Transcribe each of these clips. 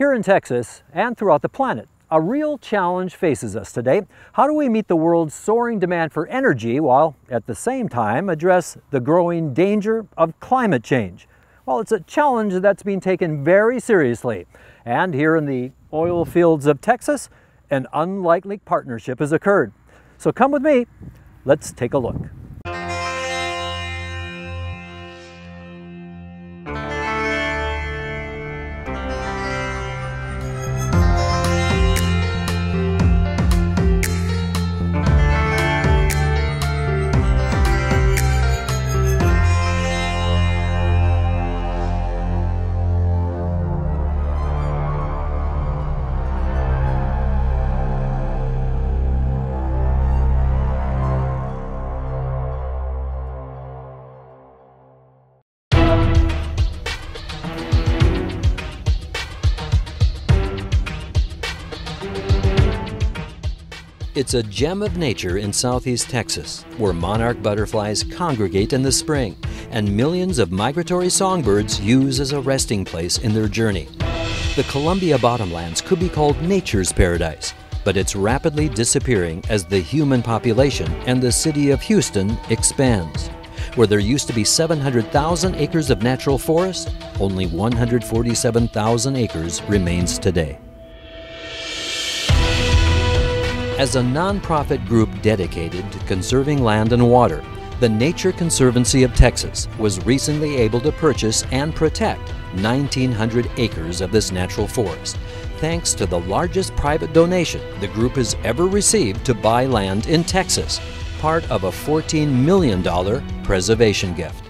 Here in Texas and throughout the planet, a real challenge faces us today. How do we meet the world's soaring demand for energy while at the same time address the growing danger of climate change? Well, it's a challenge that's being taken very seriously. And here in the oil fields of Texas, an unlikely partnership has occurred. So come with me, let's take a look. It's a gem of nature in southeast Texas, where monarch butterflies congregate in the spring, and millions of migratory songbirds use as a resting place in their journey. The Columbia Bottomlands could be called nature's paradise, but it's rapidly disappearing as the human population and the city of Houston expands. Where there used to be 700,000 acres of natural forest, only 147,000 acres remains today. As a nonprofit group dedicated to conserving land and water, the Nature Conservancy of Texas was recently able to purchase and protect 1,900 acres of this natural forest, thanks to the largest private donation the group has ever received to buy land in Texas, part of a $14 million preservation gift.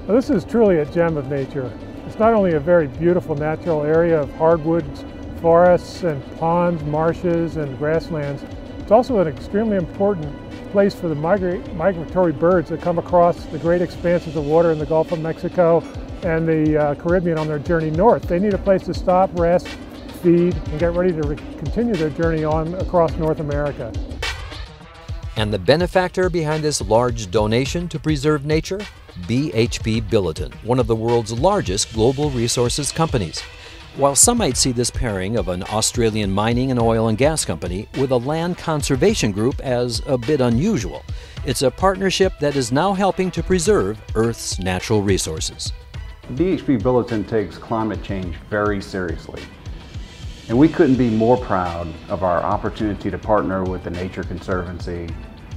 Well, this is truly a gem of nature. It's not only a very beautiful natural area of hardwoods, forests, and ponds, marshes, and grasslands. It's also an extremely important place for the migratory birds that come across the great expanses of water in the Gulf of Mexico and the Caribbean on their journey north. They need a place to stop, rest, feed, and get ready to continue their journey on across North America. And the benefactor behind this large donation to preserve nature? BHP Billiton, one of the world's largest global resources companies. While some might see this pairing of an Australian mining and oil and gas company with a land conservation group as a bit unusual, it's a partnership that is now helping to preserve Earth's natural resources. BHP Billiton takes climate change very seriously, and we couldn't be more proud of our opportunity to partner with the Nature Conservancy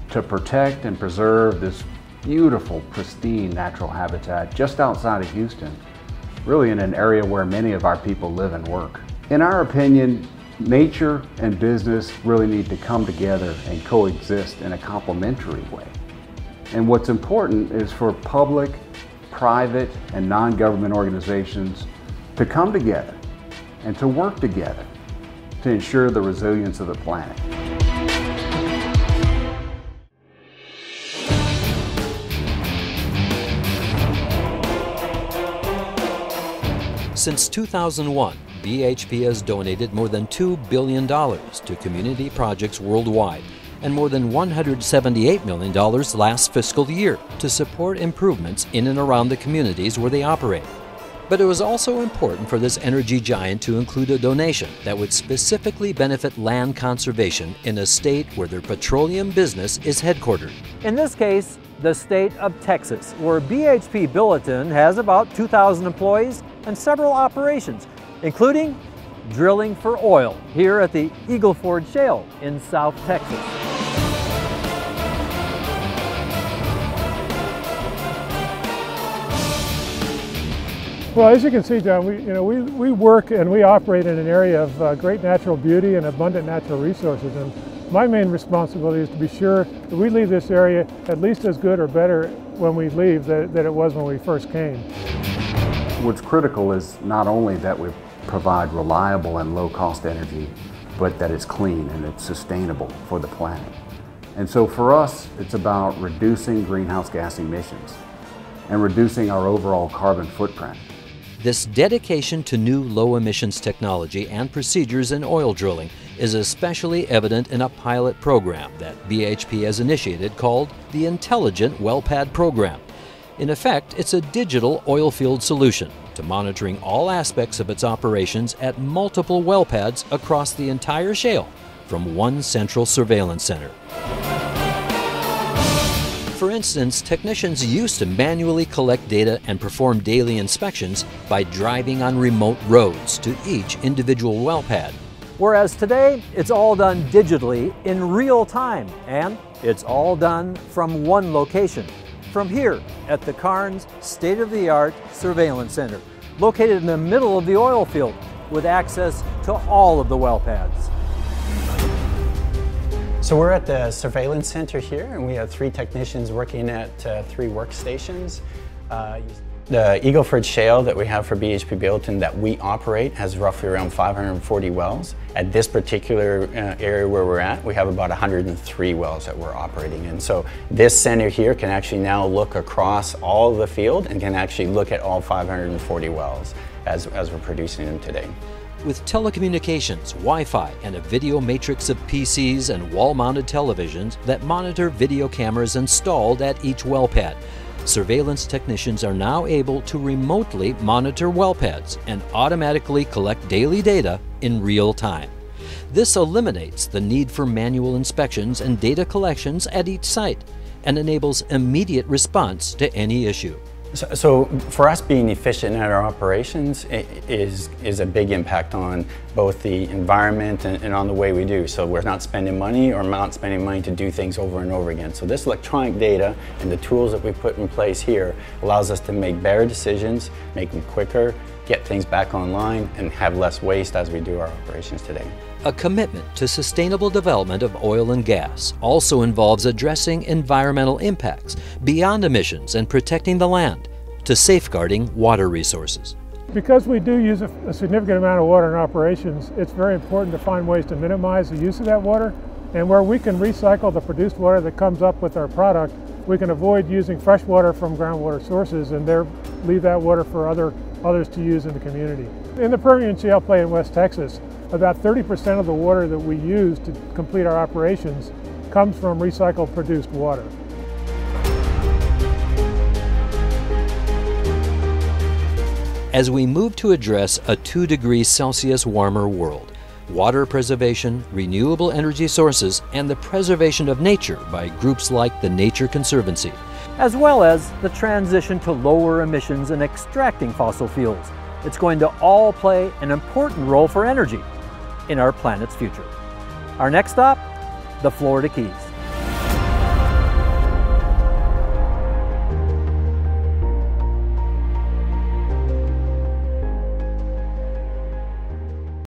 to protect and preserve this beautiful, pristine natural habitat just outside of Houston, really in an area where many of our people live and work. In our opinion, nature and business really need to come together and coexist in a complementary way. And what's important is for public, private, and non-government organizations to come together and to work together to ensure the resilience of the planet. Since 2001, BHP has donated more than $2 billion to community projects worldwide and more than $178 million last fiscal year to support improvements in and around the communities where they operate. But it was also important for this energy giant to include a donation that would specifically benefit land conservation in a state where their petroleum business is headquartered. In this case, the state of Texas, where BHP Billiton has about 2,000 employees and several operations, including drilling for oil here at the Eagle Ford Shale in South Texas. Well, as you can see, John, we work and we operate in an area of great natural beauty and abundant natural resources. And my main responsibility is to be sure that we leave this area at least as good or better when we leave than it was when we first came. What's critical is not only that we provide reliable and low-cost energy, but that it's clean and it's sustainable for the planet. And so for us, it's about reducing greenhouse gas emissions and reducing our overall carbon footprint. This dedication to new low-emissions technology and procedures in oil drilling is especially evident in a pilot program that BHP has initiated called the Intelligent Well Pad Program. In effect, it's a digital oil field solution to monitoring all aspects of its operations at multiple well pads across the entire shale from one central surveillance center. For instance, technicians used to manually collect data and perform daily inspections by driving on remote roads to each individual well pad. Whereas today, it's all done digitally in real time, and it's all done from one location. From here at the Carnes state-of-the-art surveillance center, located in the middle of the oil field with access to all of the well pads. So we're at the surveillance center here, and we have 3 technicians working at 3 workstations. The Eagleford Shale that we have for BHP Billiton that we operate has roughly around 540 wells. At this particular area where we're at, we have about 103 wells that we're operating in. So this center here can actually now look across all of the field and can actually look at all 540 wells as we're producing them today. With telecommunications, Wi-Fi, and a video matrix of PCs and wall-mounted televisions that monitor video cameras installed at each well pad, surveillance technicians are now able to remotely monitor well pads and automatically collect daily data in real time. This eliminates the need for manual inspections and data collections at each site and enables immediate response to any issue. So for us, being efficient at our operations is a big impact on both the environment and on the way we do. So we're not spending money or not spending money to do things over and over again. So this electronic data and the tools that we put in place here allows us to make better decisions, make them quicker, get things back online, and have less waste as we do our operations today. A commitment to sustainable development of oil and gas also involves addressing environmental impacts beyond emissions and protecting the land to safeguarding water resources. Because we do use a significant amount of water in operations, it's very important to find ways to minimize the use of that water. And where we can recycle the produced water that comes up with our product, we can avoid using fresh water from groundwater sources and there leave that water for others to use in the community. In the Permian Shale play in West Texas, about 30% of the water that we use to complete our operations comes from recycled produced water. As we move to address a 2 degrees Celsius warmer world, water preservation, renewable energy sources, and the preservation of nature by groups like the Nature Conservancy, as well as the transition to lower emissions and extracting fossil fuels. It's going to all play an important role for energy in our planet's future. Our next stop, the Florida Keys.